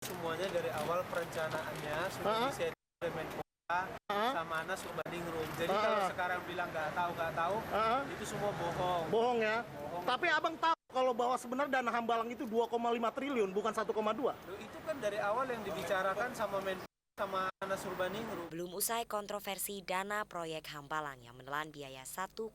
Semuanya dari awal perencanaannya sudah disetting oleh Menpora sama Anas Urbaningrum. Jadi kalau sekarang bilang nggak tahu, itu semua bohong. Bohong ya? Bohong. Tapi abang tahu kalau bahwa sebenarnya dana Hambalang itu 2,5 triliun bukan 1,2. Itu kan dari awal yang dibicarakan sama Menpora sama Anas Urbaningrum. Belum usai kontroversi dana proyek Hambalang yang menelan biaya 1,175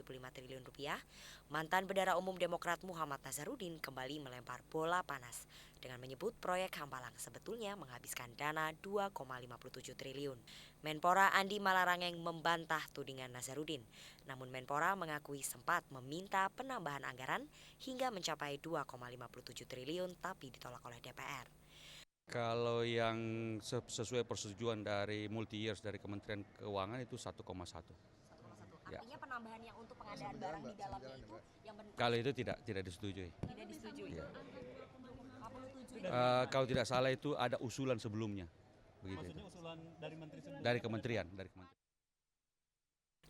triliun rupiah, mantan Bendahara Umum Demokrat Muhammad Nazarudin kembali melempar bola panas dengan menyebut proyek Hambalang sebetulnya menghabiskan dana 2,57 triliun. Menpora Andi Malarangeng membantah tudingan Nazarudin, namun Menpora mengakui sempat meminta penambahan anggaran hingga mencapai 2,57 triliun tapi ditolak oleh DPR. Kalau yang sesuai persetujuan dari multi years dari Kementerian Keuangan itu 1,1. Artinya penambahan yang untuk pengadaan barang di dalamnya itu yang kalau itu tidak disetujui. Tidak disetujui. Ya. Kalau tidak salah itu ada usulan sebelumnya. Begitu. Maksudnya usulan dari menteri sebelumnya? Dari kementerian.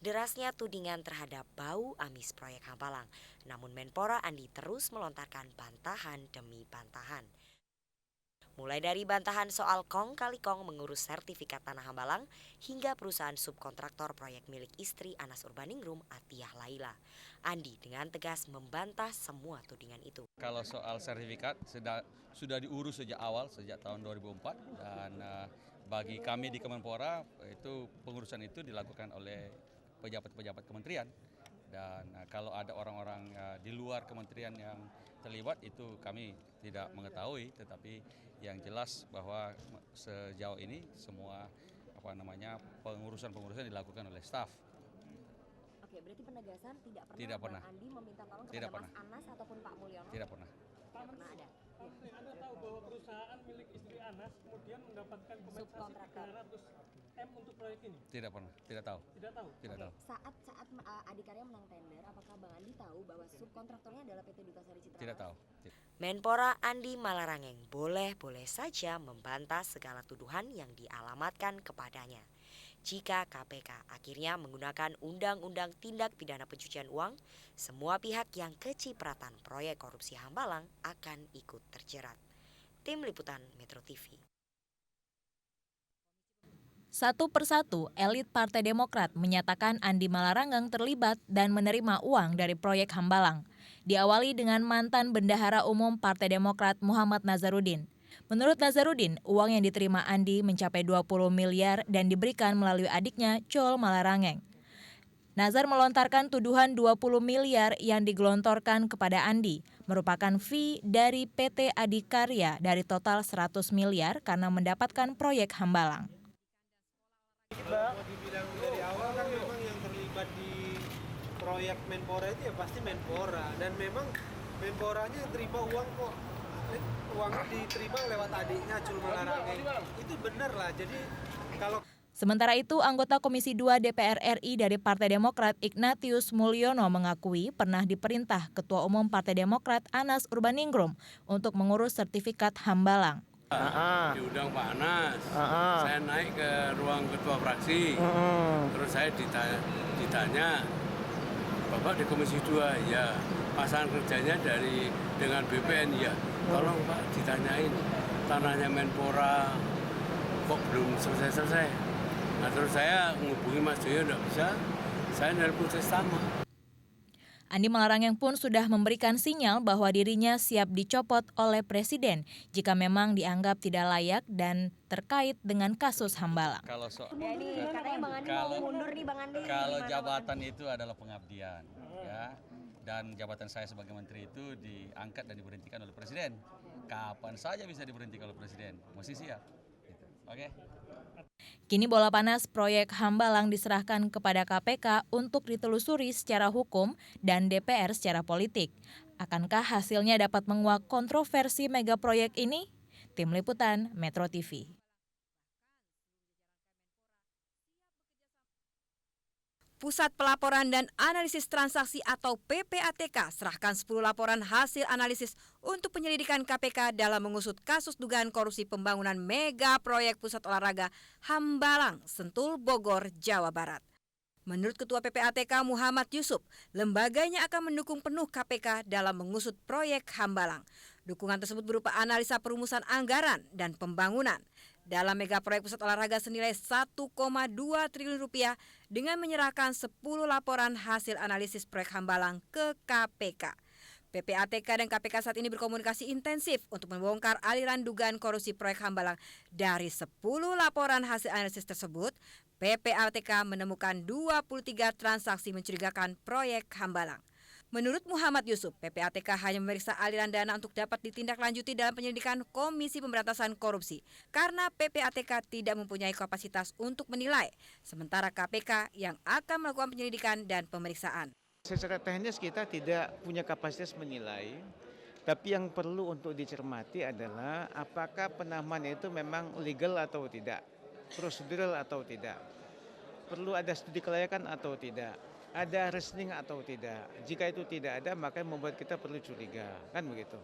Derasnya tudingan terhadap bau amis proyek Hambalang, namun Menpora Andi terus melontarkan bantahan demi bantahan. Mulai dari bantahan soal kong kali kong mengurus sertifikat tanah Hambalang hingga perusahaan subkontraktor proyek milik istri Anas Urbaningrum Atiyah Laila. Andi dengan tegas membantah semua tudingan itu. Kalau soal sertifikat sudah diurus sejak awal, sejak tahun 2004 dan bagi kami di Kemenpora itu pengurusan itu dilakukan oleh pejabat-pejabat kementerian. Dan kalau ada orang-orang di luar kementerian yang terlibat itu kami tidak mengetahui, tetapi yang jelas bahwa sejauh ini semua pengurusan dilakukan oleh staf. Oke, berarti penegasan tidak pernah. Andi meminta tolong kepada Mas Anas ataupun Pak Mulyono? Tidak pernah. Tidak pernah ada. Anda tahu bahwa perusahaan milik istri Anas kemudian mendapatkan kompensasi 300 M untuk proyek ini? Tidak pernah, tidak tahu. Tidak tahu? Tidak tahu. Saat Adikarya menang tender, apakah Bang Andi tahu bahwa subkontraktornya adalah PT Duta Sari Citra? Tidak tahu. Menpora Andi Malarangeng boleh-boleh saja membantah segala tuduhan yang dialamatkan kepadanya. Jika KPK akhirnya menggunakan Undang-Undang Tindak Pidana Pencucian Uang, semua pihak yang kecipratan proyek korupsi Hambalang akan ikut terjerat. Tim Liputan Metro TV. Satu persatu, elit Partai Demokrat menyatakan Andi Malarangeng terlibat dan menerima uang dari proyek Hambalang. Diawali dengan mantan Bendahara Umum Partai Demokrat Muhammad Nazarudin. Menurut Nazarudin, uang yang diterima Andi mencapai 20 miliar dan diberikan melalui adiknya Col Malarangeng. Nazar melontarkan tuduhan 20 miliar yang digelontorkan kepada Andi, merupakan fee dari PT Adikarya dari total 100 miliar karena mendapatkan proyek Hambalang. Kalau dibilang dari awal kan memang yang terlibat di proyek Menpora itu ya pasti Menpora, dan memang Menporanya terima uang kok. Uangnya diterima lewat adiknya Cul Malarangeng. Itu benar lah. Jadi kalau Sementara itu, anggota Komisi 2 DPR RI dari Partai Demokrat Ignatius Mulyono mengakui pernah diperintah Ketua Umum Partai Demokrat Anas Urbaningrum untuk mengurus sertifikat Hambalang. Diundang Pak Anas, saya naik ke ruang ketua fraksi, terus saya ditanya, Bapak di Komisi 2, ya, pasangan kerjanya dengan BPN, ya, tolong Pak ditanyain, tanahnya Menpora kok belum selesai. Nah terus saya menghubungi Mas Joyo, tidak bisa, saya nelpon Sestama. Andi Malarangeng pun sudah memberikan sinyal bahwa dirinya siap dicopot oleh Presiden jika memang dianggap tidak layak dan terkait dengan kasus Hambalang. Kalau Katanya Bang Andi mau mundur nih Bang Andi. Kalau jabatan itu adalah pengabdian, ya, dan jabatan saya sebagai menteri itu diangkat dan diberhentikan oleh Presiden. Kapan saja bisa diberhentikan oleh Presiden, mesti siap. Gitu. Oke. Kini bola panas proyek Hambalang diserahkan kepada KPK untuk ditelusuri secara hukum dan DPR secara politik. Akankah hasilnya dapat menguak kontroversi mega proyek ini? Tim Liputan Metro TV. Pusat Pelaporan dan Analisis Transaksi atau PPATK serahkan 10 laporan hasil analisis untuk penyelidikan KPK dalam mengusut kasus dugaan korupsi pembangunan mega proyek pusat olahraga Hambalang, Sentul, Bogor, Jawa Barat. Menurut Ketua PPATK Muhammad Yusuf, lembaganya akan mendukung penuh KPK dalam mengusut proyek Hambalang. Dukungan tersebut berupa analisa perumusan anggaran dan pembangunan dalam mega proyek pusat olahraga senilai 1,2 triliun rupiah dengan menyerahkan 10 laporan hasil analisis proyek Hambalang ke KPK. PPATK dan KPK saat ini berkomunikasi intensif untuk membongkar aliran dugaan korupsi proyek Hambalang. Dari 10 laporan hasil analisis tersebut, PPATK menemukan 23 transaksi mencurigakan proyek Hambalang. Menurut Muhammad Yusuf, PPATK hanya memeriksa aliran dana untuk dapat ditindaklanjuti dalam penyelidikan Komisi Pemberantasan Korupsi karena PPATK tidak mempunyai kapasitas untuk menilai, sementara KPK yang akan melakukan penyelidikan dan pemeriksaan. Secara teknis kita tidak punya kapasitas menilai, tapi yang perlu untuk dicermati adalah apakah penamaan itu memang legal atau tidak, prosedural atau tidak, perlu ada studi kelayakan atau tidak, ada reasoning atau tidak. Jika itu tidak ada, maka membuat kita perlu curiga, kan begitu.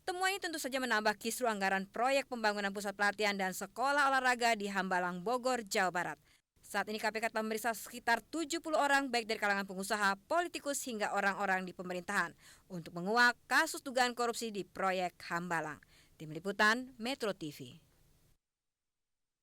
Temuan ini tentu saja menambah kisru anggaran proyek pembangunan pusat pelatihan dan sekolah olahraga di Hambalang, Bogor, Jawa Barat. Saat ini KPK telah memeriksa sekitar 70 orang baik dari kalangan pengusaha, politikus hingga orang-orang di pemerintahan untuk menguak kasus dugaan korupsi di proyek Hambalang. Tim Liputan Metro TV.